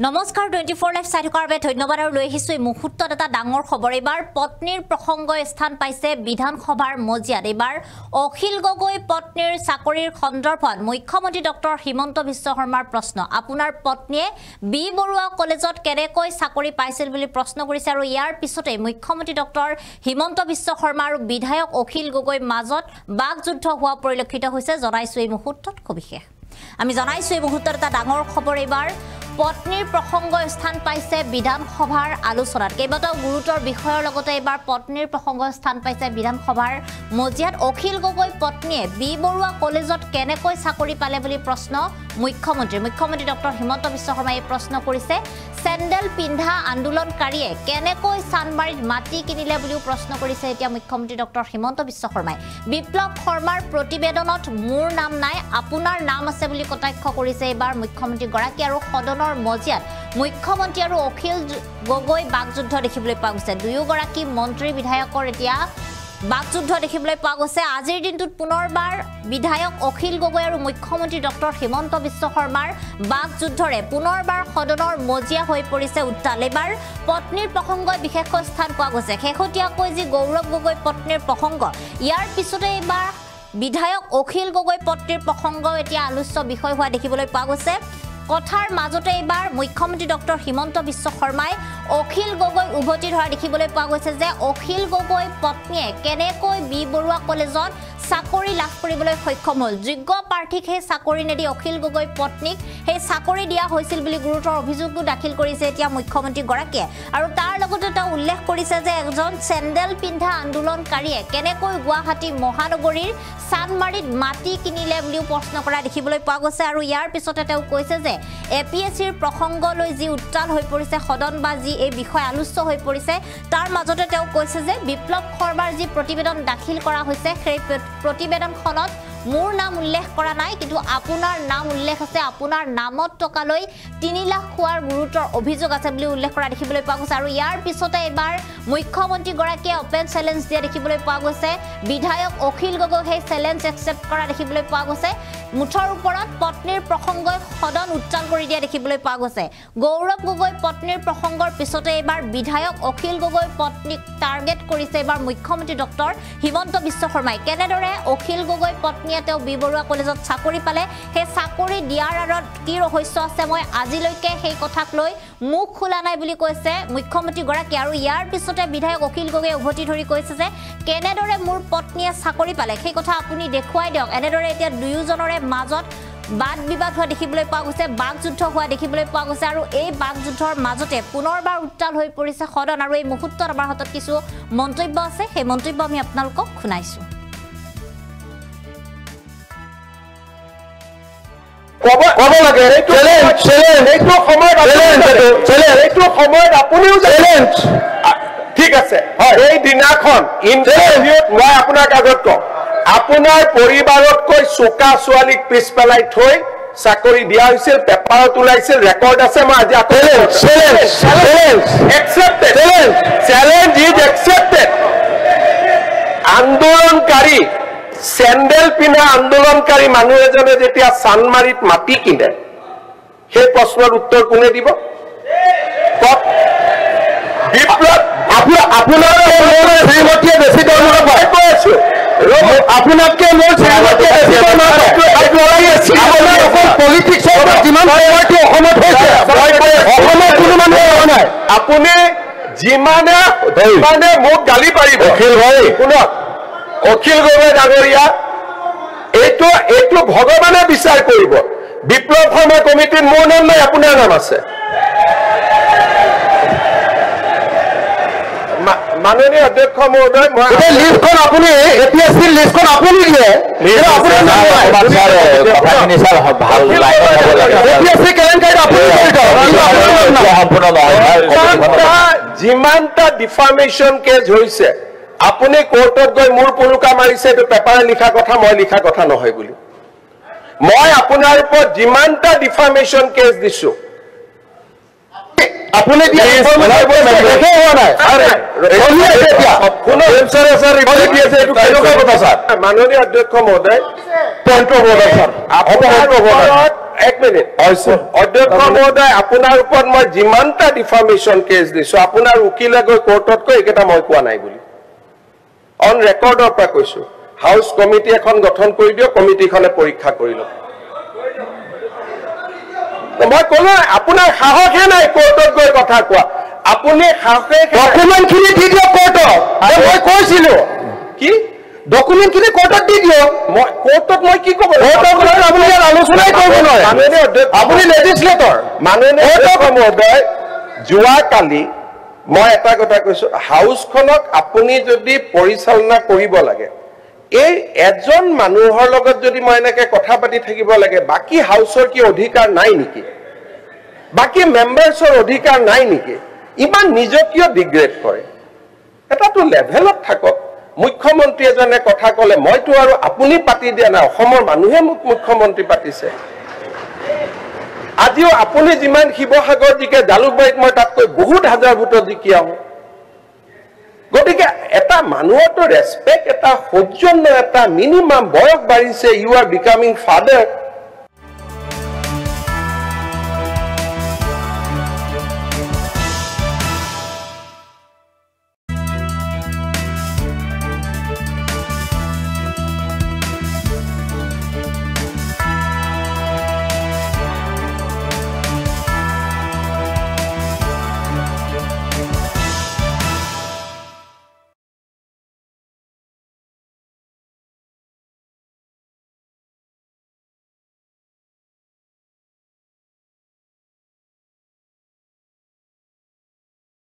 নমস্কাৰ 24 লাইভ চাই থকাৰ বাবে ধন্যবাদ আৰু লৈ আহিছো এই মুহূৰ্তত এটা ডাঙৰ খবৰ এবাৰ পত্নীৰ প্ৰসংগ স্থান পাইছে বিধানসভাৰ মজিয়াত এবাৰ অখিল গগৈ পত্নীৰ চাকৰিৰ সন্দৰ্ভত মুখ্যমন্ত্ৰী ডক্টৰ হিমন্ত বিশ্ব শৰ্মাৰ প্ৰশ্ন আপোনাৰ পত্নীয়ে বি বৰুৱা কলেজত কেনেকৈ চাকৰি পাইছিল বুলি প্ৰশ্ন কৰিছে আৰু ইয়াৰ পিছতে মুখ্যমন্ত্ৰী ডক্টৰ হিমন্ত বিশ্ব শৰ্মা আৰু বিধায়ক অখিল গগৈ মাজত বাকযুদ্ধ হোৱা পৰিলক্ষিত হৈছে জনাইছো এই মুহূৰ্তত কবিশেষ আমি জনাইছো এই মুহূৰ্তত এটা ডাঙৰ খবৰ এবাৰ পত্নীৰ প্ৰসংগ স্থান পাইছে বিধানসভাৰ আলোচনাত কেইবাটাও গুৰুতৰ বিষয়ৰ লগতে এবাৰ পত্নীৰ প্ৰসংগ স্থান পাইছে বিধানসভাৰ মজিয়াত অখিল গগৈ পত্নীয়ে বি বৰুৱা কলেজত কেনেকৈ চাকৰি পালে বুলি প্ৰশ্ন মুখ্যমন্ত্ৰী ডক্টৰ হিমন্ত বিশ্ব শৰ্মাই প্ৰশ্ন কৰিছে চেণ্ডেল পিন্ধা আন্দোলনকাৰীয়ে কেনেকৈ চানমাৰীত মাটি কিনিলে বুলিও প্ৰশ্ন কৰিছে এতিয়া মুখ্যমন্ত্ৰী ডক্টৰ হিমন্ত বিশ্ব শৰ্মাই বিপ্লৱ শৰ্মাৰ প্ৰতিবেদনত মোৰ নাম নাই আপোনাৰ নাম আছে বুলি কটাক্ষ কৰিছে এবাৰ মুখ্যমন্ত্ৰী গৰাকী আৰু সদনৰ মজিয়াত মুখ্যমন্ত্ৰী আৰু অখিল গগৈ বাকযুদ্ধ দেখিবলৈ পোৱা গৈছে দুয়োগৰাকী মন্ত্ৰী বিধায়কৰ এতিয়া বাকযুদ্ধ দেখিবলৈ পোৱা গৈছে আজিৰ দিনটোত পুনৰবাৰ বিধায়ক অখিল গগৈ আৰু মুখ্যমন্ত্ৰী ডক্টৰ হিমন্ত বিশ্ব শৰ্মাৰ বাকযুদ্ধৰে পুনৰবাৰ সদনৰ মজিয়া হৈ পৰিছে উত্তাল এবাৰ পত্নীৰ প্ৰসংগই বিশেষকৈ স্থান পোৱা গৈছে শেহতীয়াকৈ যি গৌৰৱ গগৈ পত্নীৰ প্ৰসংগ ইয়াৰ পিছতে এবাৰ বিধায়ক অখিল গগৈ পত্নীৰ প্ৰসংগ এতিয়া আলোচ্য বিষয় হোৱা দেখিবলৈ পোৱা গৈছে কথাৰ মাজতে এবাৰ মুখ্যমন্ত্ৰী ডক্টৰ হিমন্ত বিশ্ব শৰ্মাই অখিল গগৈ উভতি ধৰা দেখিবলৈ পোৱা গৈছে যে অখিল গগৈ পত্নীয়ে কেনেকৈ বি বৰুৱা কলেজত চাকৰি লাভ কৰিবলৈ সক্ষম হ'ল যোগ্য প্ৰাৰ্থীক সেই চাকৰি নেদি অখিল গগৈ পত্নীক সেই চাকৰি দিয়া হৈছিল বুলি গুৰুতৰ অভিযোগো দাখিল কৰিছে এতিয়া মুখ্যমন্ত্ৰী গৰাকীয়ে আৰু তাৰ লগতে তেওঁ উল্লেখ কৰিছে যে এজন চেণ্ডেল পিন্ধা আন্দোলনকাৰীয়ে কেনেকৈ গুৱাহাটী মহানগৰীৰ চানমাৰীত মাটি কিনিলে বুলিও প্ৰশ্ন কৰা দেখিবলৈ পোৱা গৈছে আৰু ইয়াৰ পিছতে তেওঁ কৈছে যে এপিএছচিৰ প্ৰসংগলৈ যি উত্তাল হৈ পৰিছে সদন বা যি এই বিষয় আলোচ্য হৈ পৰিছে তাৰ মাজতে তেওঁ কৈছে যে বিপ্লৱ শৰ্মাৰ যি প্ৰতিবেদন দাখিল কৰা হৈছে সেই প্ৰতিবেদনখনত মোৰ নাম উল্লেখ কৰা নাই কিন্তু আপোনাৰ নাম উল্লেখ আছে আপোনাৰ নামত টকালৈ 3 লাখ খোৱাৰ গুৰুতৰ অভিযোগ আছে বুলি উল্লেখ কৰা দেখিবলৈ পোৱা গৈছে আৰু ইয়াৰ পিছতে এবাৰ মুখ্যমন্ত্ৰী গৰাকীয়ে ওপেন চ্যালেঞ্জ দিয়া দেখিবলৈ পোৱা গৈছে বিধায়ক অখিল গগৈ সেই চ্যালেঞ্জ একচেপ্ট কৰা দেখিবলৈ পোৱা গৈছে মুঠৰ ওপৰত পত্নীৰ প্ৰসংগই সদন উত্তাল কৰি দিয়া দেখিবলৈ পোৱা গৈছে গৌৰৱ গগৈ পত্নীৰ প্ৰসংগৰ পিছতে এবাৰ বিধায়ক অখিল গগৈ পত্নীক টাৰ্গেট কৰিছে এবাৰ মুখ্যমন্ত্ৰী ডক্টৰ হিমন্ত বিশ্ব শৰ্মাই কেনেদৰে অখিল গগৈ পত্নী তেওঁ বি বৰুৱা কলেজত চাকৰি পালে সেই চাকৰি দিয়াৰ আঁৰত কি ৰহস্য আছে মই আজিলৈকে সেই কথাক লৈ মুখ খোলা নাই বুলি কৈছে মুখ্যমন্ত্ৰী গৰাকী আৰু ইয়াৰ পিছতে বিধায়ক অখিল গগৈ উভতি ধৰি কৈছে যে কেনেদৰে মোৰ পত্নীয়ে চাকৰি পালে সেই কথা আপুনি দেখুৱাই দিয়ক এনেদৰে এতিয়া দুয়োজনৰে মাজত বাদ বিবাদ হোৱা দেখিবলৈ পোৱা গৈছে বাকযুদ্ধ হোৱা দেখিবলৈ পোৱা গৈছে আৰু এই বাকযুদ্ধৰ মাজতে পুনৰবাৰ উত্তাল হৈ পৰিছে সদন আৰু এই মুহূৰ্তত আমাৰ হাতত কিছু মন্তব্য আছে সেই মন্তব্য আমি আপোনালোকক শুনাইছো কব লাগে এইটো সময়ত আপুনিও চ্যালেঞ্জ ঠিক আছে এই দিনাখন ইণ্টাৰভিউত মই আপোনাক আগত কওঁ আপোনাৰ পৰিবাৰতকৈ চোকা ছোৱালীক পিছ পেলাই থৈ চাকৰি দিয়া হৈছিল পেপাৰত ওলাইছিল ৰেকৰ্ড আছে মই আজি আন্দোলনকাৰী চেণ্ডেল পিন্ধা আন্দোলনকাৰী মানুহ এজনে যেতিয়া চানমাৰীত মাটি কিনে সেই প্ৰশ্নৰ উত্তৰ কোনে দিব বিপ্লৱ আপোনাৰ শ্ৰীমতীয়ে বেছি দৰমহা পায় কৈ আছো আপোনাতকে মোৰ শ্ৰীমতীয়ে বেছি পলিটিক্সৰ যিমান সময়টো অসমত হৈছে অসমত কোনো মানুহ হোৱা নাই আপুনি যিমানে মোক গালি পাৰিব শুনক অখিল গগৈ ডাঙৰীয়া এইটো ভগৱানে বিচাৰ কৰিব বিপ্লৱ শৰ্মা কমিটিত মোৰ নাম নাই আপোনাৰ নাম আছে মাননীয় অধ্যক্ষ মহোদয় লিষ্টখন আপুনি এপিএছচিৰ লিষ্টখন আপুনি দিয়ে যিমানটা ডিফামেশ্যন কেছ হৈছে আপুনি কোৰ্টত গৈ মোৰ পুৰুকা মাৰিছে এইটো পেপাৰে লিখা কথা মই লিখা কথা নহয় বুলি মই আপোনাৰ ওপৰত যিমানটা ডিফামেশ্যন কেছ দিছো আপুনি মাননীয় অধ্যক্ষ মহোদয় এক মিনিট অধ্যক্ষ মহোদয় আপোনাৰ ওপৰত মই যিমানটা ডিফামেশ্যন কেছ দিছো আপোনাৰ উকিলে গৈ কোৰ্টত কৈ এইকেইটা মই কোৱা নাই বুলি অন ৰেকৰ্ডৰ পৰা কৈছো হাউচ কমিটি এখন গঠন কৰি দিয়ক কমিটিখনে পৰীক্ষা কৰি লওক মই ক'লো আপোনাৰ সাহসে নাই কোৰ্টত গৈ কথা কোৱা আপুনি সাহসে ডকুমেণ্টখিনি দি দিয়ক কোৰ্টত মই কৈছিলো কি ডকুমেণ্টখিনি কোৰ্টত দি দিয়ক মই কোৰ্টত মই কি ক'ব আপুনি আলোচনাই কৰিব নোৱাৰে আপুনি লেজিছলেটৰ মাননীয় মহোদয় যোৱাকালি মই এটা কথা কৈছো হাউচখনক আপুনি যদি পৰিচালনা কৰিব লাগে এই এজন মানুহৰ লগত যদি মই এনেকে কথা পাতি থাকিব লাগে বাকি হাউচৰ কি অধিকাৰ নাই নেকি বাকি মেম্বাৰ্ছৰ অধিকাৰ নাই নেকি ইমান নিজকিয় ডিগ্ৰেড কৰে এটাতো লেভেলত থাকক মুখ্যমন্ত্ৰী এজনে কথা ক'লে মইতো আৰু আপুনি পাতি দিয়া নাই অসমৰ মানুহে মোক মুখ্যমন্ত্ৰী পাতিছে আজিও আপুনি যিমান শিৱসাগৰ জিকে জালুকবাৰীত মই তাতকৈ বহুত হাজাৰ ভোটত জিকি আহোঁ গতিকে এটা মানুহৰতো ৰেছপেক্ট এটা সৌজন্য এটা মিনিমাম বয়স বাঢ়িছে ইউ আৰ বিকামিং ফাদাৰ